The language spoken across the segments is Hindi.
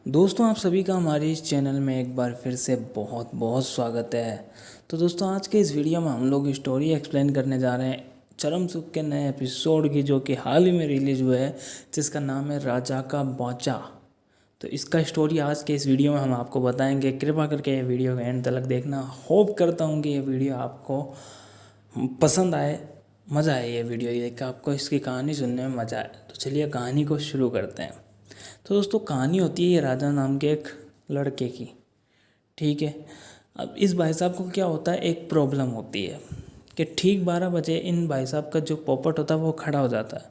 दोस्तों, आप सभी का हमारे इस चैनल में एक बार फिर से बहुत बहुत स्वागत है। तो दोस्तों, आज के इस वीडियो में हम लोग स्टोरी एक्सप्लेन करने जा रहे हैं चरम सुख के नए एपिसोड की, जो कि हाल ही में रिलीज हुआ है, जिसका नाम है राजा का बाचा। तो इसका स्टोरी आज के इस वीडियो में हम आपको बताएंगे। कृपया करके ये वीडियो का एंड तक देखना। होप करता हूँ कि ये वीडियो आपको पसंद आए, मज़ा आए। ये वीडियो देख कर आपको इसकी कहानी सुनने में मज़ा आए। तो चलिए कहानी को शुरू करते हैं। तो दोस्तों, कहानी होती है ये राजा नाम के एक लड़के की। ठीक है। अब इस भाई साहब को क्या होता है, एक प्रॉब्लम होती है कि ठीक 12 बजे इन भाई साहब का जो पोपट होता है वो खड़ा हो जाता है।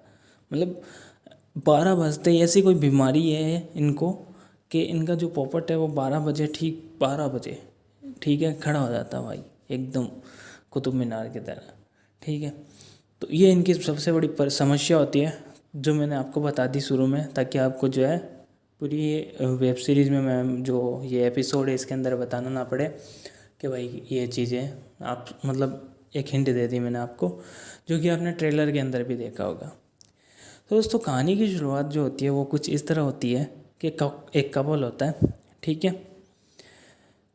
मतलब 12 बजते ही ऐसी कोई बीमारी है इनको कि इनका जो पोपट है वो 12 बजे, ठीक 12 बजे, ठीक है, खड़ा हो जाता है भाई, एकदम कुतुब मीनार की तरह। ठीक है। तो ये इनकी सबसे बड़ी समस्या होती है, जो मैंने आपको बता दी शुरू में, ताकि आपको जो है पूरी वेब सीरीज़ में मैं जो ये एपिसोड है इसके अंदर बताना ना पड़े कि भाई ये चीज़ें आप, मतलब एक हिंट दे दी मैंने आपको, जो कि आपने ट्रेलर के अंदर भी देखा होगा। तो दोस्तों, कहानी की शुरुआत जो होती है वो कुछ इस तरह होती है कि एक कपल होता है। ठीक है।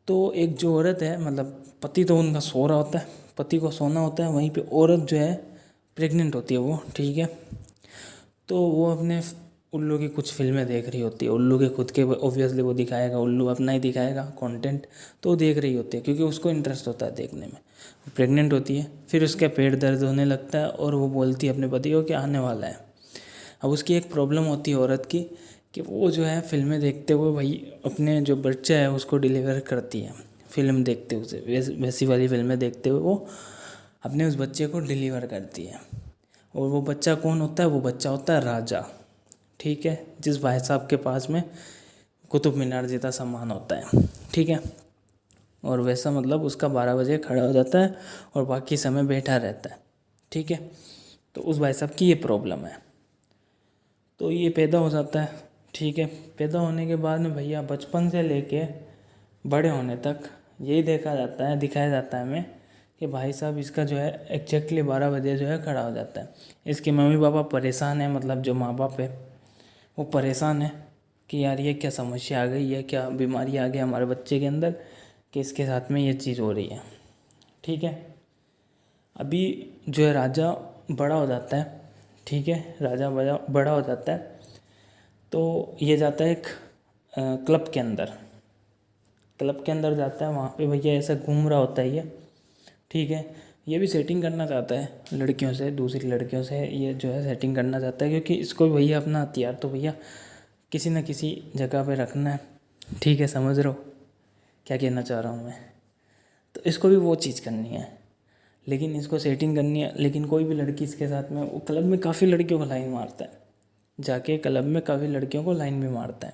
तो एक जो औरत है, मतलब पति तो उनका सो रहा होता है, पति को सोना होता है, वहीं पे औरत जो है प्रेग्नेंट होती है वो। ठीक है। तो वो अपने उल्लू की कुछ फिल्में देख रही होती है। उल्लू के खुद के ऑब्वियसली वो दिखाएगा, उल्लू अपना ही दिखाएगा कंटेंट, तो वो देख रही होती है क्योंकि उसको इंटरेस्ट होता है देखने में। प्रेग्नेंट होती है, फिर उसका पेट दर्द होने लगता है और वो बोलती है अपने पति को कि आने वाला है। अब उसकी एक प्रॉब्लम होती है औरत की कि वो जो है फिल्में देखते हुए भाई अपने जो बच्चा है उसको डिलीवर करती है। फिल्म देखते हुए, वैसी वाली फिल्में देखते हुए वो अपने उस बच्चे को डिलीवर करती है। और वो बच्चा कौन होता है? वो बच्चा होता है राजा। ठीक है। जिस भाई साहब के पास में कुतुब मीनार जितना सामान होता है। ठीक है। और वैसा मतलब उसका 12 बजे खड़ा हो जाता है और बाकी समय बैठा रहता है। ठीक है। तो उस भाई साहब की ये प्रॉब्लम है। तो ये पैदा हो जाता है। ठीक है। पैदा होने के बाद में भैया बचपन से लेके बड़े होने तक यही दिखाया जाता है हमें कि भाई साहब इसका जो है एग्जैक्टली 12 बजे जो है खड़ा हो जाता है। इसके मम्मी पापा परेशान हैं, मतलब जो माँ बाप है वो परेशान है कि यार ये क्या समस्या आ गई है, क्या बीमारी आ गई हमारे बच्चे के अंदर कि इसके साथ में ये चीज़ हो रही है। ठीक है। अभी जो है राजा बड़ा हो जाता है। ठीक है। राजा बड़ा बड़ा हो जाता है तो ये जाता है एक क्लब के अंदर। क्लब के अंदर जाता है, वहाँ पे भैया ऐसा घूम रहा होता है ये। ठीक है। ये भी सेटिंग करना चाहता है लड़कियों से, दूसरी लड़कियों से ये जो है सेटिंग करना चाहता है, क्योंकि इसको भी भैया अपना हथियार तो भैया किसी न किसी जगह पे रखना है। ठीक है, समझ रहे हो क्या कहना चाह रहा हूँ मैं? तो इसको भी वो चीज़ करनी है, लेकिन इसको सेटिंग करनी है। लेकिन कोई भी लड़की इसके साथ में, वो क्लब में काफ़ी लड़कियों को लाइन मारता है, जाके क्लब में काफ़ी लड़कियों को लाइन भी मारता है,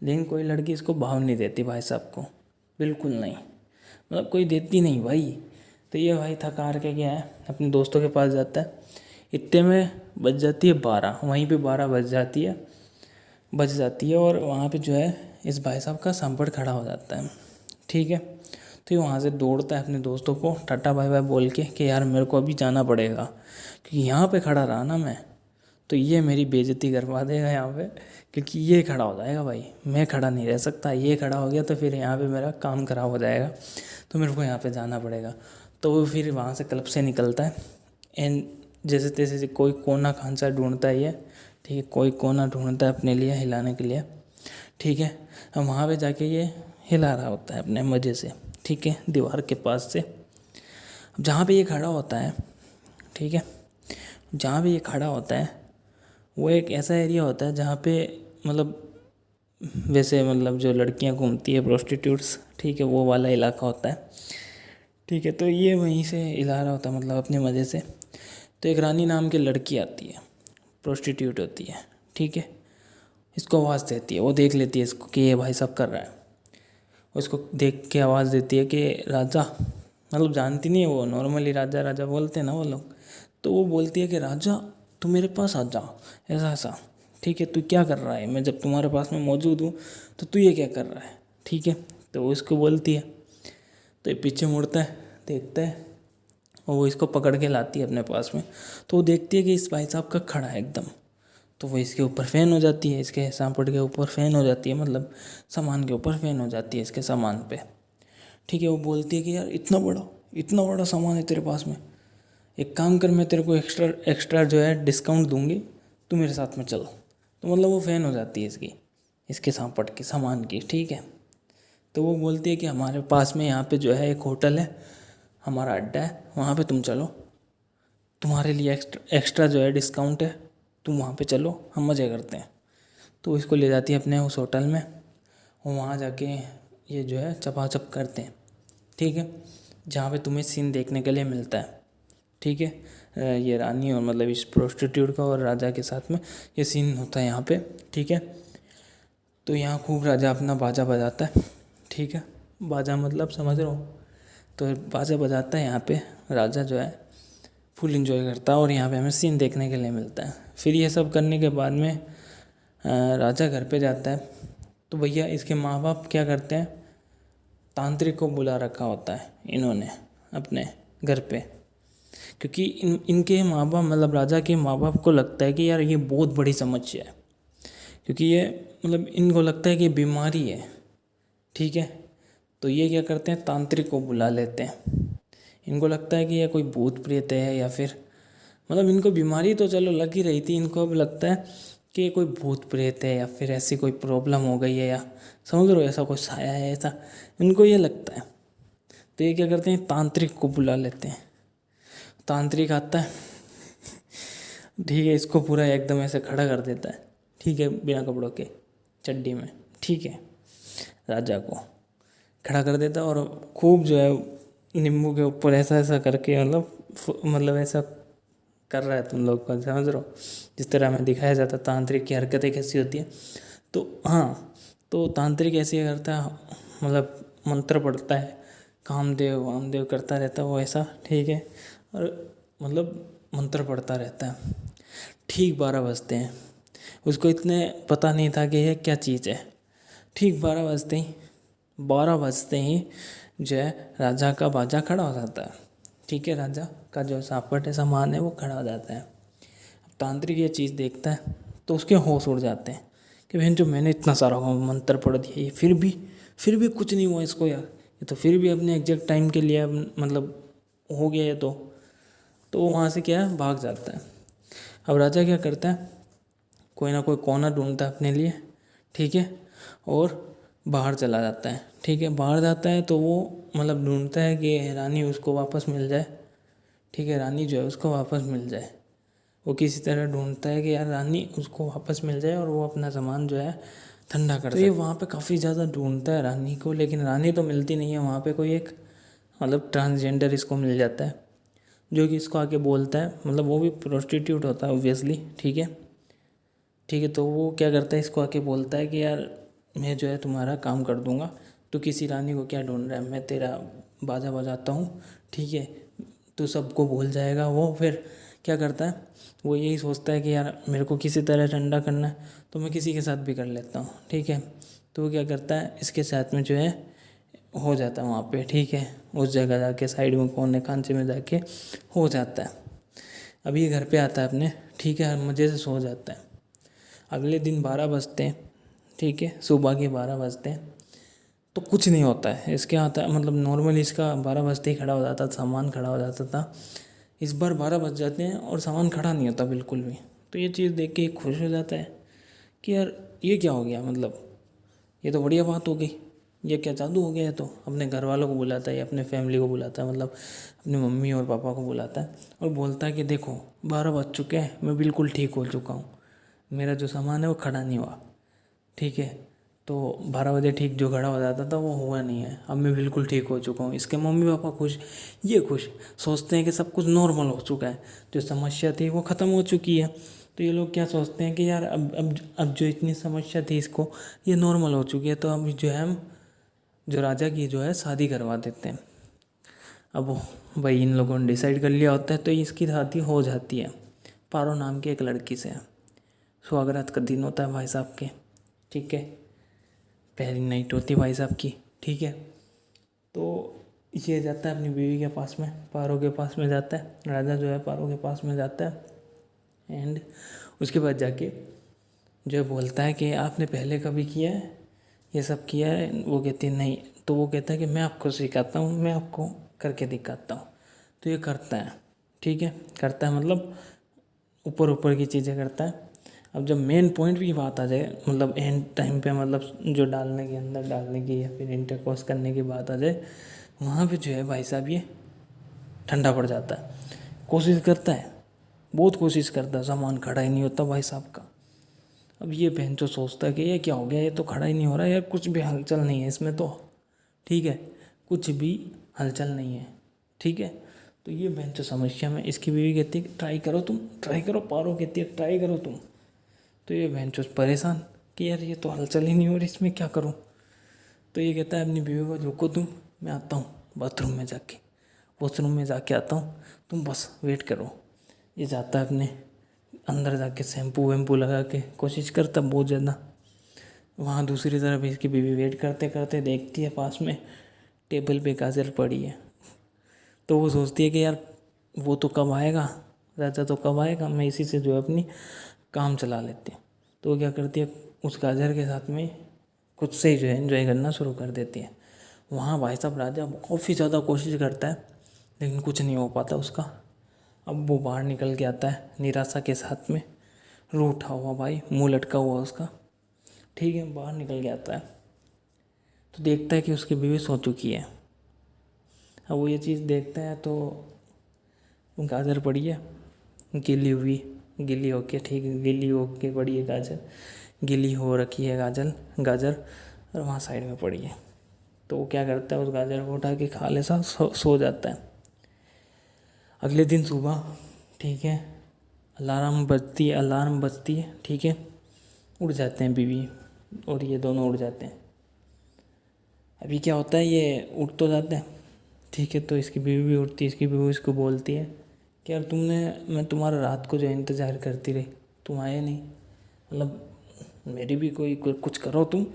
लेकिन कोई लड़की इसको भाव नहीं देती भाई साहब को, बिल्कुल नहीं, मतलब कोई देती नहीं भाई। तो ये भाई थक हार के क्या है, अपने दोस्तों के पास जाता है। इतने में बज जाती है 12, वहीं पे 12 बज जाती है और वहाँ पे जो है इस भाई साहब का सांपड़ खड़ा हो जाता है। ठीक है। तो ये वहाँ से दौड़ता है अपने दोस्तों को टाटा बाय बाय बोल के कि यार मेरे को अभी जाना पड़ेगा, क्योंकि यहाँ पे खड़ा रहा ना मैं तो ये मेरी बेइज्जती करवा देगा यहाँ पे, क्योंकि ये खड़ा हो जाएगा भाई, मैं खड़ा नहीं रह सकता। ये खड़ा हो गया तो फिर यहाँ पे मेरा काम खराब हो जाएगा, तो मेरे को यहाँ पे जाना पड़ेगा। तो वो फिर वहाँ से क्लब से निकलता है एंड जैसे तैसे कोई कोना खांचा ढूंढता है ये। ठीक है। कोई कोना ढूंढता है अपने लिए हिलाने के लिए। ठीक है। अब वहाँ पे जाके ये हिला रहा होता है अपने मज़े से। ठीक है। दीवार के पास से अब जहाँ पे ये खड़ा होता है, ठीक है, जहाँ पे ये खड़ा होता है वो एक ऐसा एरिया होता है जहाँ पे मतलब वैसे मतलब जो लड़कियाँ घूमती है प्रोस्टिट्यूट्स, ठीक है, वो वाला इलाका होता है। ठीक है। तो ये वहीं से हिला रहा होता है, मतलब अपने मज़े से। तो एक रानी नाम की लड़की आती है, प्रोस्टिट्यूट होती है। ठीक है। इसको आवाज़ देती है, वो देख लेती है इसको कि ये भाई साहब कर रहा है। उसको देख के आवाज़ देती है कि राजा, मतलब जानती नहीं है वो, नॉर्मली राजा राजा बोलते हैं ना वो लोग। तो वो बोलती है कि राजा तू मेरे पास आ जा, ऐसा ऐसा। ठीक है। तू क्या कर रहा है, मैं जब तुम्हारे पास में मौजूद हूँ तो तू ये क्या कर रहा है? ठीक है। तो वो इसको बोलती है, तो ये पीछे मुड़ता है, देखता है और वो इसको पकड़ के लाती है अपने पास में। तो वो देखती है कि इस भाई साहब का खड़ा है एकदम। तो वो इसके ऊपर फ़ैन हो जाती है, इसके सांपट के ऊपर फ़ैन हो जाती है, मतलब सामान के ऊपर फ़ैन हो जाती है इसके सामान पे। ठीक है, वो बोलती है कि यार इतना बड़ा सामान है तेरे पास में, एक काम कर, मैं तेरे को एक्स्ट्रा एक्स्ट्रा जो है डिस्काउंट दूंगी, तू मेरे साथ में चल। तो मतलब वो फ़ैन हो जाती है इसके सांपट की सामान की। ठीक है, तो वो बोलती है कि हमारे पास में यहाँ पे जो है एक होटल है, हमारा अड्डा है, वहाँ पे तुम चलो, तुम्हारे लिए एक्स्ट्रा जो है डिस्काउंट है, तुम वहाँ पे चलो, हम मज़े करते हैं। तो इसको ले जाती है अपने उस होटल में, और वहाँ जाके ये जो है चपाचप करते हैं। ठीक है, जहाँ पे तुम्हें सीन देखने के लिए मिलता है। ठीक है, ये रानी और मतलब इस प्रोस्टिट्यूट का और राजा के साथ में ये सीन होता है यहाँ पे। ठीक है, तो यहाँ खूब राजा अपना बाजा बजाता है। ठीक है, बाजा मतलब समझ रहे हो, तो बाजा बजाता है यहाँ पे, राजा जो है फुल एंजॉय करता है, और यहाँ पे हमें सीन देखने के लिए मिलता है। फिर ये सब करने के बाद में राजा घर पे जाता है, तो भैया इसके माँ बाप क्या करते हैं, तांत्रिक को बुला रखा होता है इन्होंने अपने घर पे, क्योंकि इनके माँ बाप मतलब राजा के माँ बाप को लगता है कि यार ये बहुत बड़ी समस्या है, क्योंकि ये मतलब इनको लगता है कि बीमारी है। ठीक है, तो ये क्या करते हैं, तांत्रिक को बुला लेते हैं। इनको लगता है कि यह कोई भूत प्रेत है, या फिर मतलब इनको बीमारी तो चलो लग ही रही थी, इनको अब लगता है कि ये कोई भूत प्रेत है, या फिर ऐसी कोई प्रॉब्लम हो गई है, या समझ रहे हो ऐसा कोई साया है, ऐसा इनको ये लगता है। तो ये क्या करते हैं, तांत्रिक को बुला लेते हैं। तांत्रिक आता है, ठीक है, इसको पूरा एकदम ऐसे खड़ा कर देता है। ठीक है, बिना कपड़ों के, चड्डी में। ठीक है, राजा को खड़ा कर देता है, और खूब जो है नींबू के ऊपर ऐसा ऐसा करके मतलब ऐसा कर रहा है, तुम लोग को समझ रहे हो, जिस तरह हमें दिखाया जाता है तांत्रिक की हरकतें कैसी होती है। तो हाँ, तो तांत्रिक ऐसे करता है, मतलब मंत्र पढ़ता है, कामदेव वामदेव करता रहता है वो ऐसा। ठीक है, और मतलब मंत्र पढ़ता रहता है। ठीक 12 बजते हैं, उसको इतने पता नहीं था कि यह क्या चीज़ है। ठीक 12 बजते ही जो है राजा का बाजा खड़ा हो जाता है। ठीक है, राजा का जो सांपट है, सामान है, वो खड़ा हो जाता है। अब तांत्रिक ये चीज़ देखता है तो उसके होश उड़ जाते हैं कि बहन जो मैंने इतना सारा मंत्र पढ़ दिया, ये फिर भी कुछ नहीं हुआ इसको यार, ये तो फिर भी अपने एग्जैक्ट टाइम के लिए मतलब हो गया है। तो वहाँ से क्या है, भाग जाता है। अब राजा क्या करता है, कोई ना कोई कोना ढूंढता है अपने लिए। ठीक है, और बाहर चला जाता है। ठीक है, बाहर जाता है तो वो मतलब ढूंढता है कि रानी उसको वापस मिल जाए। ठीक है, रानी जो है उसको वापस मिल जाए, वो किसी तरह ढूंढता है कि यार रानी उसको वापस मिल जाए और वो अपना सामान जो है ठंडा कर। तो ये वहाँ पे काफ़ी ज़्यादा ढूंढता है रानी को, लेकिन रानी तो मिलती नहीं है। वहाँ पे कोई एक मतलब ट्रांसजेंडर इसको मिल जाता है, जो कि इसको आके बोलता है, मतलब वो भी प्रोस्टिट्यूट होता है ऑब्वियसली। ठीक है, तो वो क्या करता है, इसको आके बोलता है कि यार मैं जो है तुम्हारा काम कर दूंगा, तो किसी रानी को क्या ढूंढ रहा है, मैं तेरा बाजा बजाता हूँ। ठीक है, तो सबको भूल जाएगा वो। फिर क्या करता है, वो यही सोचता है कि यार मेरे को किसी तरह ठंडा करना है, तो मैं किसी के साथ भी कर लेता हूँ। ठीक है, तो वो क्या करता है, इसके साथ में जो है हो जाता है वहाँ पे। ठीक है, उस जगह जाके साइड में कोने कांचे में जाके हो जाता है। अब ये घर पे आता है अपने। ठीक है, मज़े से सो जाता है। अगले दिन 12 बजते हैं। ठीक है, सुबह के 12 बजते हैं, तो कुछ नहीं होता है इसके आता है, मतलब नॉर्मली इसका 12 बजते ही खड़ा हो जाता था, सामान खड़ा हो जाता था। इस बार 12 बज जाते हैं और सामान खड़ा नहीं होता बिल्कुल भी। तो ये चीज़ देख के खुश हो जाता है कि यार ये क्या हो गया, मतलब ये तो बढ़िया बात हो गई, ये क्या जादू हो गया है। तो अपने घर वालों को बुलाता है, अपने फैमिली को बुलाता है, मतलब अपनी मम्मी और पापा को बुलाता है, और बोलता है कि देखो 12 बज चुके हैं, मैं बिल्कुल ठीक हो चुका हूँ, मेरा जो सामान है वो खड़ा नहीं हुआ। ठीक है, तो 12 बजे ठीक जो खड़ा हो जाता था वो हुआ नहीं है, अब मैं बिल्कुल ठीक हो चुका हूँ। इसके मम्मी पापा खुश, ये खुश, सोचते हैं कि सब कुछ नॉर्मल हो चुका है, जो समस्या थी वो ख़त्म हो चुकी है। तो ये लोग क्या सोचते हैं कि यार अब जो इतनी समस्या थी इसको, ये नॉर्मल हो चुकी है, तो अब जो है हम जो राजा की जो है शादी करवा देते हैं। अब भाई इन लोगों ने डिसाइड कर लिया होता है, तो इसकी शादी हो जाती है पारो नाम की एक लड़की से। स्वागरात का दिन होता है भाई साहब के। ठीक है, पहली नाइट होती है भाई साहब की। ठीक है, तो ये जाता है अपनी बीवी के पास में, पारो के पास में जाता है, राजा जो है पारो के पास में जाता है। एंड उसके बाद जाके जो है बोलता है कि आपने पहले कभी किया है, ये सब किया है? वो कहती है नहीं। तो वो कहता है कि मैं आपको सिखाता हूँ, मैं आपको करके दिखाता हूँ। तो ये करता है, ठीक है, करता है मतलब ऊपर ऊपर की चीज़ें करता है। अब जब मेन पॉइंट की बात आ जाए, मतलब एंड टाइम पे, मतलब जो डालने के अंदर डालने की या फिर इंटरकोर्स करने की बात आ जाए, वहाँ पे जो है भाई साहब ये ठंडा पड़ जाता है। कोशिश करता है, बहुत कोशिश करता है, सामान खड़ा ही नहीं होता भाई साहब का। अब ये बहन जो सोचता है कि ये क्या हो गया, ये तो खड़ा ही नहीं हो रहा यार, कुछ भी हलचल नहीं है इसमें तो, ठीक है, कुछ भी हलचल नहीं है, ठीक है। तो ये बहन जो समस्या में, इसकी बीवी कहती है कि ट्राई करो तुम, ट्राई करो, पारो कहती है ट्राई करो तुम। तो ये बहन जो परेशान कि यार ये तो हलचल ही नहीं हो रही, इसमें क्या करूँ। तो ये कहता है अपनी बीवी को, रुको तुम, मैं आता हूँ बाथरूम में जाके, वॉशरूम में जाके आता हूँ, तुम बस वेट करो। ये जाता है अपने अंदर जाके शैम्पू वैम्पू लगा के कोशिश करता बहुत ज़्यादा। वहाँ दूसरी तरफ इसकी बीवी वेट करते करते देखती है पास में टेबल पे गाजर पड़ी है। तो वो सोचती है कि यार वो तो कब आएगा, राजा तो कब आएगा, मैं इसी से जो है अपनी काम चला लेती हूँ। तो वो क्या करती है, उस गाजर के साथ में खुद से ही जो है एंजॉय करना शुरू कर देती है। वहाँ भाई साहब राजा काफ़ी ज़्यादा कोशिश करता है लेकिन कुछ नहीं हो पाता उसका। अब वो बाहर निकल के आता है निराशा के साथ में, रो उठा हुआ भाई, मुंह लटका हुआ उसका, ठीक है, बाहर निकल के आता है। तो देखता है कि उसकी बीवी सो चुकी है। अब वो ये चीज़ देखता है तो गाजर पड़ी है गिली हुई, गिली होके, ठीक है, गिली होके पड़ी है गाजर, गिली हो रखी है गाजर गाजर और वहाँ साइड में पड़ी है। तो वो क्या करता है, उस गाजर को उठा के खा लेता, सो जाता है। अगले दिन सुबह, ठीक है, अलार्म बजती है, ठीक है, उड़ जाते हैं बीवी और ये दोनों उड़ जाते हैं। अभी क्या होता है, ये उठ तो जाते हैं, ठीक है, तो इसकी बीवी भी उठती है। इसकी बीवी इसको बोलती है कि यार मैं तुम्हारा रात को जो इंतज़ार करती रही, तुम आए नहीं, मतलब मेरी भी कुछ करो तुम।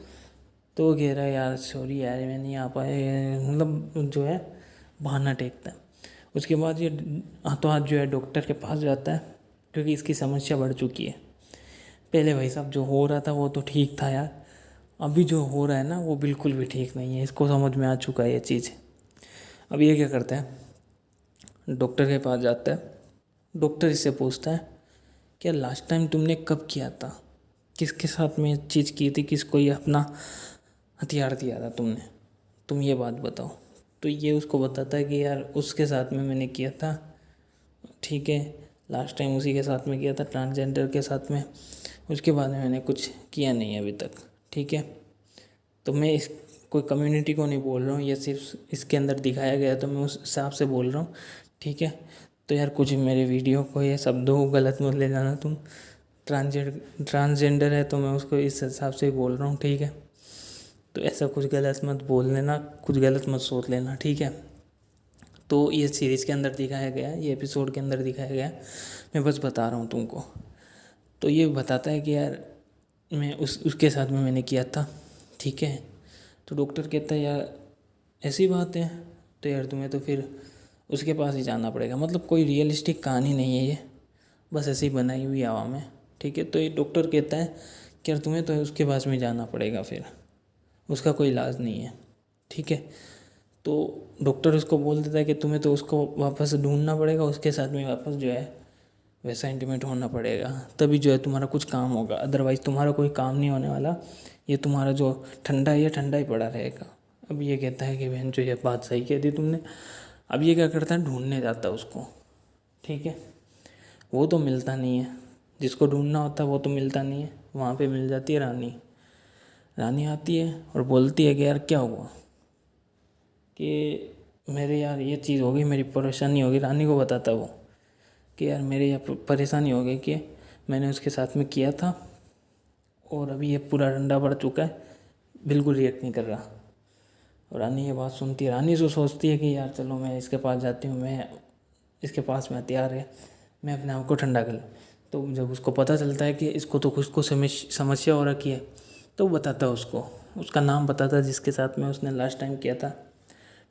तो वो कह रहा है यार सॉरी यार मैं नहीं आ पाया, मतलब जो है बहाना टेकता है। उसके बाद ये हाथों हाथ जो है डॉक्टर के पास जाता है क्योंकि इसकी समस्या बढ़ चुकी है। पहले भाई साहब जो हो रहा था वो तो ठीक था यार, अभी जो हो रहा है ना वो बिल्कुल भी ठीक नहीं है, इसको समझ में आ चुका है ये चीज़। अब ये क्या करता है, डॉक्टर के पास जाता है। डॉक्टर इससे पूछता है क्या लास्ट टाइम तुमने कब किया था, किसके साथ में चीज़ की थी, किसको ये अपना हथियार दिया था तुमने, तुम ये बात बताओ। तो ये उसको बताता है कि यार उसके साथ में मैंने किया था, ठीक है, लास्ट टाइम उसी के साथ में किया था, ट्रांसजेंडर के साथ में, उसके बाद में मैंने कुछ किया नहीं है अभी तक, ठीक है। तो मैं इस कोई कम्युनिटी को नहीं बोल रहा हूँ, ये सिर्फ इसके अंदर दिखाया गया तो मैं उस हिसाब से बोल रहा हूँ, ठीक है। तो यार कुछ मेरे वीडियो को या शब्दों को गलत मत ले जाना तुम, ट्रांसजेंडर है तो मैं उसको इस हिसाब से ही बोल रहा हूँ, ठीक है। तो ऐसा कुछ गलत मत बोल लेना, कुछ गलत मत सोच लेना, ठीक है। तो ये सीरीज़ के अंदर दिखाया गया है, ये एपिसोड के अंदर दिखाया गया है, मैं बस बता रहा हूँ तुमको। तो ये बताता है कि यार मैं उसके साथ में मैंने किया था, ठीक है। तो डॉक्टर कहता है यार ऐसी बात है, तो यार तुम्हें तो फिर उसके पास ही जाना पड़ेगा, मतलब कोई रियलिस्टिक कहानी नहीं है ये, बस ऐसे ही बनाई हुई हवा में, ठीक है। तो ये डॉक्टर कहता है कि यार तुम्हें तो उसके पास में जाना पड़ेगा, फिर उसका कोई इलाज नहीं है, ठीक है। तो डॉक्टर उसको बोल देता है कि तुम्हें तो उसको वापस ढूंढना पड़ेगा, उसके साथ में वापस जो है वैसा इंटीमेट होना पड़ेगा, तभी जो है तुम्हारा कुछ काम होगा, अदरवाइज़ तुम्हारा कोई काम नहीं होने वाला, ये तुम्हारा जो ठंडा है ये ठंडा ही पड़ा रहेगा। अब ये कहता है कि बहन जो ये बात सही कह दी तुमने। अब ये क्या करता है, ढूंढने जाता है उसको, ठीक है। वो तो मिलता नहीं है, जिसको ढूंढना होता है वो तो मिलता नहीं है। वहाँ पे मिल जाती है रानी। रानी आती है और बोलती है कि यार क्या हुआ, कि मेरे यार ये चीज़ हो गई, मेरी परेशानी हो गई। रानी को बताता वो कि यार मेरे यहाँ परेशानी हो गई कि मैंने उसके साथ में किया था और अभी ये पूरा ठंडा पड़ चुका है, बिल्कुल रिएक्ट नहीं कर रहा। और रानी ये बात सुनती है, रानी जो सोचती है कि यार चलो मैं इसके पास जाती हूँ, मैं इसके पास में हथियार है, मैं अपने आप को ठंडा कर लूँ। तो जब उसको पता चलता है कि इसको तो कुछ को समस्या हो रखी है, तो वो बताता है उसको, उसका नाम बताता है जिसके साथ में उसने लास्ट टाइम किया था,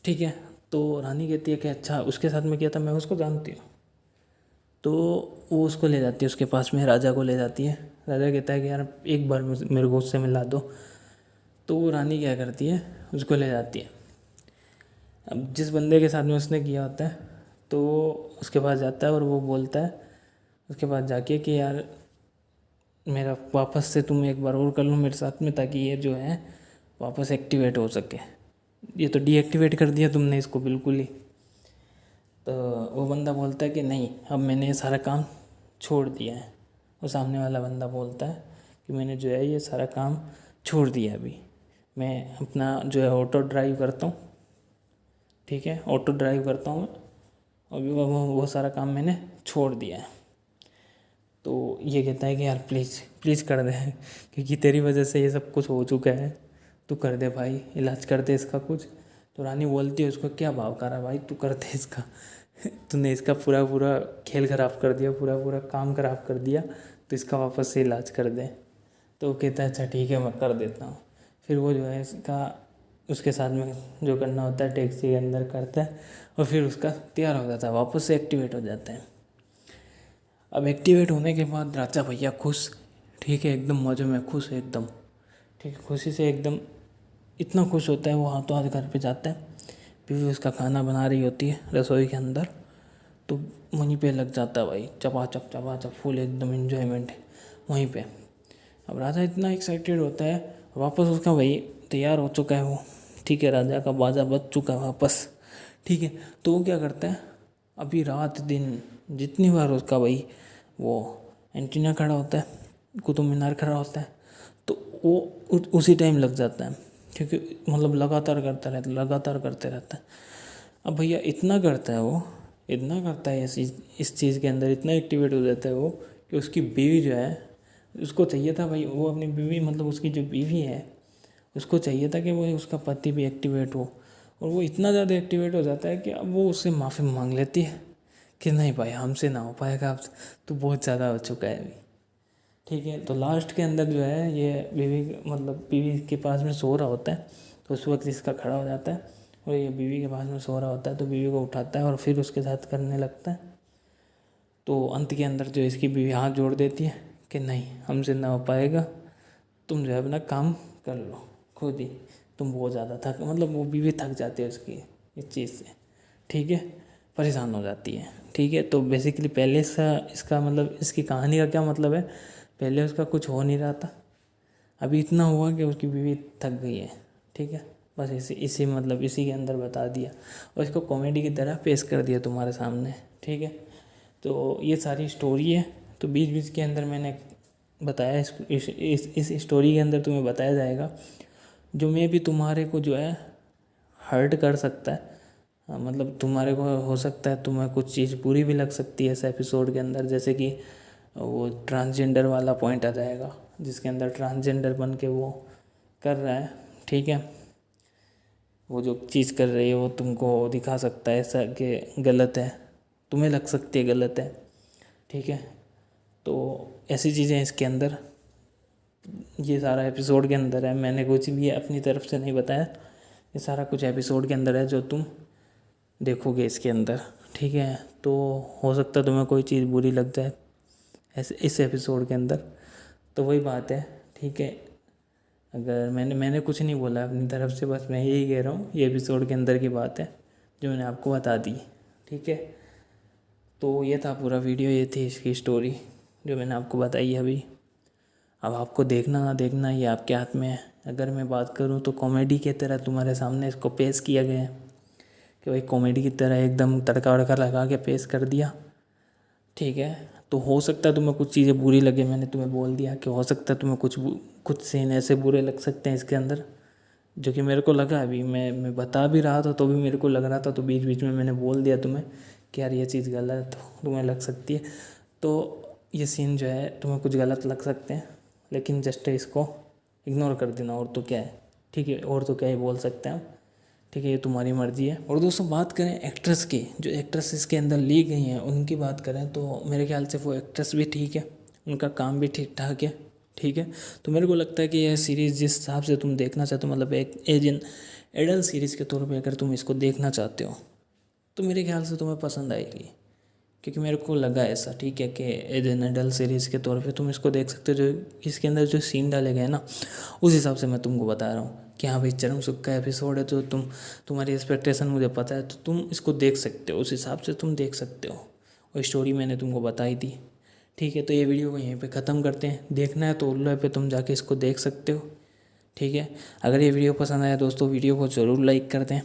ठीक है। तो रानी कहती है कि अच्छा उसके साथ में किया था, मैं उसको जानती हूँ। तो वो उसको ले जाती है, उसके पास में राजा को ले जाती है। राजा कहता है कि यार एक बार मेरे को उससे मिला दो। तो वो रानी क्या करती है, उसको ले जाती है। अब जिस बंदे के साथ में उसने किया होता है तो उसके पास जाता है और वो बोलता है उसके पास जाके कि यार मेरा वापस से तुम एक बार और कर लो मेरे साथ में, ताकि ये जो है वापस एक्टिवेट हो सके। ये तो डीएक्टिवेट कर दिया तुमने इसको बिल्कुल ही। तो वो बंदा बोलता है कि नहीं, अब मैंने ये सारा काम छोड़ दिया है। वो सामने वाला बंदा बोलता है कि मैंने जो है ये सारा काम छोड़ दिया है, अभी मैं अपना जो है ऑटो ड्राइव करता हूँ, ठीक है, ऑटो ड्राइव करता हूँ मैं, अभी वो सारा काम मैंने छोड़ दिया है। तो ये कहता है कि यार प्लीज़ प्लीज़ कर दे, क्योंकि तेरी वजह से ये सब कुछ हो चुका है, तू कर दे भाई, इलाज कर दे इसका कुछ। तो रानी बोलती है उसको, क्या भाव करा भाई, तू कर दे इसका तूने इसका पूरा पूरा खेल ख़राब कर दिया, पूरा पूरा काम ख़राब कर दिया, तो इसका वापस से इलाज कर दे। तो वो कहता है अच्छा ठीक है मैं कर देता हूँ। फिर वो जो है इसका उसके साथ में जो करना होता है टैक्सी के अंदर करता है और फिर उसका तैयार हो जाता है, वापस से एक्टिवेट हो जाता है। अब एक्टिवेट होने के बाद राजा भैया खुश, ठीक है, एकदम मज़े में खुश है एकदम, ठीक है, खुशी से एकदम इतना खुश होता है वो हाथों हाथ घर पे जाता है। बीवी उसका खाना बना रही होती है रसोई के अंदर, तो वहीं पे लग जाता है भाई, चपाचप फुल एकदम एंजॉयमेंट वहीं पे। अब राजा इतना एक्साइटेड होता है, वापस उसका भाई तैयार हो चुका है वो, ठीक है, राजा का बाजा बज चुका है वापस, ठीक है। तो वो क्या करता है, अभी रात दिन जितनी बार उसका भाई वो एंटीना खड़ा होता है, कुतुब मीनार खड़ा होता है, तो वो उसी टाइम लग जाता है, क्योंकि मतलब लगातार करते रहता है। अब भैया इतना करता है वो, इतना करता है इस चीज़ के अंदर, इतना एक्टिवेट हो जाता है वो कि उसकी बीवी जो है, उसको चाहिए था भाई, वो अपनी बीवी मतलब उसकी जो बीवी है उसको चाहिए था कि वो उसका पति भी एक्टिवेट हो, और वो इतना ज़्यादा एक्टिवेट हो जाता है कि अब वो उससे माफ़ी मांग लेती है कि नहीं भाई हमसे ना हो पाएगा, अब तो बहुत ज़्यादा हो चुका है अभी, ठीक है। तो लास्ट के अंदर जो है ये बीवी के पास में सो रहा होता है, तो उस वक्त इसका खड़ा हो जाता है और ये बीवी के पास में सो रहा होता है, तो बीवी को उठाता है और फिर उसके साथ करने लगता है। तो अंत के अंदर जो इसकी बीवी हाथ जोड़ देती है कि नहीं हमसे ना हो पाएगा, तुम जो है अपना काम कर लो खुद ही, तुम बहुत ज़्यादा थक मतलब वो बीवी थक जाती है उसकी इस चीज़ से, ठीक है, परेशान हो जाती है, ठीक है। तो बेसिकली पहले इसका मतलब इसकी कहानी का क्या मतलब है, पहले उसका कुछ हो नहीं रहा था, अभी इतना हुआ कि उसकी बीवी थक गई है, ठीक है। बस इसी के अंदर बता दिया और इसको कॉमेडी की तरह पेश कर दिया तुम्हारे सामने, ठीक है। तो ये सारी स्टोरी है, तो बीच बीच के अंदर मैंने बताया इस स्टोरी के अंदर तुम्हें बताया जाएगा जो मैं भी तुम्हारे को जो है हर्ट कर सकता है, मतलब तुम्हारे को हो सकता है तुम्हें कुछ चीज़ बुरी भी लग सकती है इस एपिसोड के अंदर, जैसे कि वो ट्रांसजेंडर वाला पॉइंट आ जाएगा जिसके अंदर ट्रांसजेंडर बन के वो कर रहा है, ठीक है, वो जो चीज़ कर रही है वो तुमको दिखा सकता है ऐसा कि गलत है, तुम्हें लग सकती है गलत है, ठीक है। तो ऐसी चीज़ें इसके अंदर ये सारा एपिसोड के अंदर है, मैंने कुछ भी अपनी तरफ से नहीं बताया, ये सारा कुछ एपिसोड के अंदर है जो तुम देखोगे इसके अंदर, ठीक है। तो हो सकता है तुम्हें कोई चीज़ बुरी लग जाए ऐसे इस एपिसोड के अंदर, तो वही बात है, ठीक है। अगर मैंने कुछ नहीं बोला अपनी तरफ से, बस मैं यही कह रहा हूँ ये एपिसोड के अंदर की बात है जो मैंने आपको बता दी, ठीक है। तो ये था पूरा वीडियो, ये थी इसकी स्टोरी जो मैंने आपको बताई है अभी। अब आपको देखना ना देखना ये आपके हाथ में है। अगर मैं बात करूँ तो कॉमेडी की तरह तुम्हारे सामने इसको पेश किया गया है कि भाई कॉमेडी की तरह एकदम तड़का वड़का लगा के पेश कर दिया, ठीक है। तो हो सकता है तुम्हें कुछ चीज़ें बुरी लगे, मैंने तुम्हें बोल दिया कि हो सकता है तुम्हें कुछ सीन ऐसे बुरे लग सकते हैं इसके अंदर, जो कि मेरे को लगा अभी मैं बता भी रहा था तो भी मेरे को लग रहा था, तो बीच बीच में मैंने बोल दिया तुम्हें कि यार ये चीज़ गलत तुम्हें लग सकती है। तो ये सीन जो है तुम्हें कुछ गलत लग सकते हैं, लेकिन जस्ट इसको इग्नोर कर देना, और तो क्या है, ठीक है, और तो क्या ही बोल सकते हैं हम, ठीक है, ये तुम्हारी मर्ज़ी है। और दोस्तों बात करें एक्ट्रेस की, जो एक्ट्रेस इसके अंदर ली गई हैं उनकी बात करें तो मेरे ख्याल से वो एक्ट्रेस भी ठीक है, उनका काम भी ठीक ठाक है, ठीक है। तो मेरे को लगता है कि यह सीरीज़ जिस हिसाब से तुम देखना चाहते हो, मतलब एक एडल्ट सीरीज़ के तौर पे अगर तुम इसको देखना चाहते हो तो मेरे ख्याल से तुम्हें पसंद आएगी, क्योंकि मेरे को लगा ऐसा, ठीक है, कि एज एन एडल्ट सीरीज़ के तौर पे तुम इसको देख सकते हो। जो इसके अंदर जो सीन डाले गए हैं ना, उस हिसाब से मैं तुमको बता रहा हूँ कि हाँ भाई चरम सुख का एपिसोड है, तो तुम्हारी एक्सपेक्टेशन मुझे पता है, तो तुम इसको देख सकते हो, उस हिसाब से तुम देख सकते हो। और स्टोरी मैंने तुमको बताई थी, ठीक है। तो ये वीडियो को यहीं पे ख़त्म करते हैं। देखना है तो उल्लू पे तुम जाके इसको देख सकते हो, ठीक है। अगर ये वीडियो पसंद आया दोस्तों, वीडियो को ज़रूर लाइक कर दें,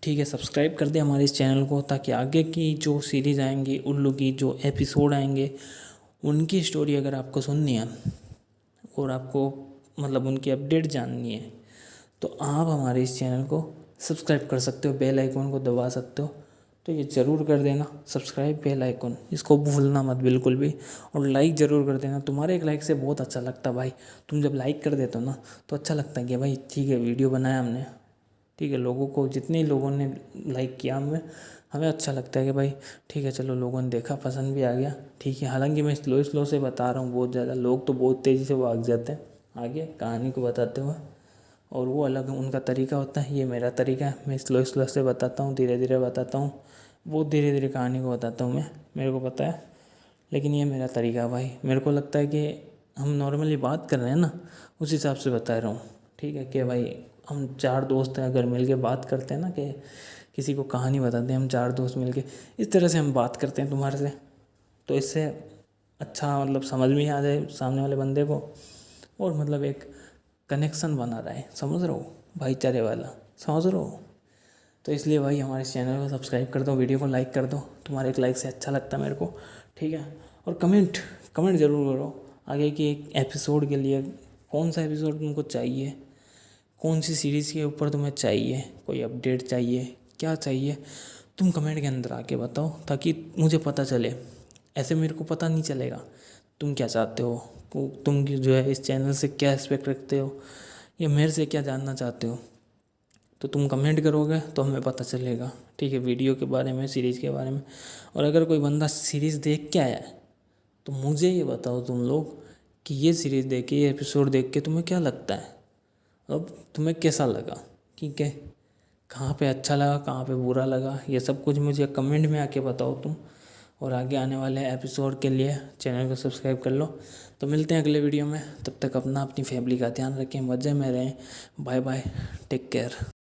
ठीक है। सब्सक्राइब कर दें हमारे इस चैनल को, ताकि आगे की जो सीरीज़ आएंगी, उल्लू की जो एपिसोड आएंगे, उनकी स्टोरी अगर आपको सुननी है और आपको मतलब उनकी अपडेट जाननी है, तो आप हमारे इस चैनल को सब्सक्राइब कर सकते हो, बेल आइकन को दबा सकते हो। तो ये ज़रूर कर देना सब्सक्राइब, बेल आइकन, इसको भूलना मत बिल्कुल भी। और लाइक ज़रूर कर देना, तुम्हारे एक लाइक से बहुत अच्छा लगता है भाई। तुम जब लाइक कर देते हो ना, तो अच्छा लगता है कि भाई ठीक है वीडियो बनाया हमने, ठीक है। लोगों को, जितने लोगों ने लाइक किया हमें अच्छा लगता है कि भाई ठीक है, चलो लोगों ने देखा, पसंद भी आ गया, ठीक है। हालांकि मैं स्लो से बता रहा हूँ, बहुत ज़्यादा लोग तो बहुत तेज़ी से भाग जाते हैं आगे कहानी को बताते हुए, और वो अलग उनका तरीका होता है। ये मेरा तरीका है, मैं स्लो से बताता हूँ, धीरे धीरे बताता हूँ, बहुत धीरे धीरे कहानी को बताता हूँ मैं, मेरे को पता है। लेकिन ये मेरा तरीका है भाई, मेरे को लगता है कि हम नॉर्मली बात कर रहे हैं ना, उस हिसाब से बता रहा हूँ, ठीक है। कि भाई हम 4 दोस्त हैं, अगर मिल के बात करते हैं ना, कि किसी को कहानी बताते हैं हम 4 दोस्त मिल के, इस तरह से हम बात करते हैं तुम्हारे से, तो इससे अच्छा मतलब समझ में आ जाए सामने वाले बंदे को, और मतलब एक कनेक्शन बना रहा है, समझ रहे हो, भाईचारे वाला, समझ रहे हो। तो इसलिए भाई हमारे चैनल को सब्सक्राइब कर दो, वीडियो को लाइक कर दो, तुम्हारे एक लाइक से अच्छा लगता है मेरे को, ठीक है। और कमेंट ज़रूर करो आगे की एक एपिसोड के लिए, कौन सा एपिसोड तुमको चाहिए, कौन सी सीरीज़ के ऊपर तुम्हें चाहिए, कोई अपडेट चाहिए, क्या चाहिए, तुम कमेंट के अंदर आके बताओ, ताकि मुझे पता चले। ऐसे मेरे को पता नहीं चलेगा तुम क्या चाहते हो, तुम जो है इस चैनल से क्या एक्सपेक्ट रखते हो, या मेरे से क्या जानना चाहते हो। तो तुम कमेंट करोगे तो हमें पता चलेगा, ठीक है, वीडियो के बारे में, सीरीज़ के बारे में। और अगर कोई बंदा सीरीज़ देख के आया है, तो मुझे ये बताओ तुम लोग कि ये सीरीज़ देख के, ये एपिसोड देख के तुम्हें क्या लगता है, अब तुम्हें कैसा लगा, ठीक है। कहाँ पे अच्छा लगा, कहाँ पे बुरा लगा, ये सब कुछ मुझे कमेंट में आके बताओ तुम। और आगे आने वाले एपिसोड के लिए चैनल को सब्सक्राइब कर लो। तो मिलते हैं अगले वीडियो में, तब तक अपनी फैमिली का ध्यान रखें, मज़े में रहें। Bye bye, take care.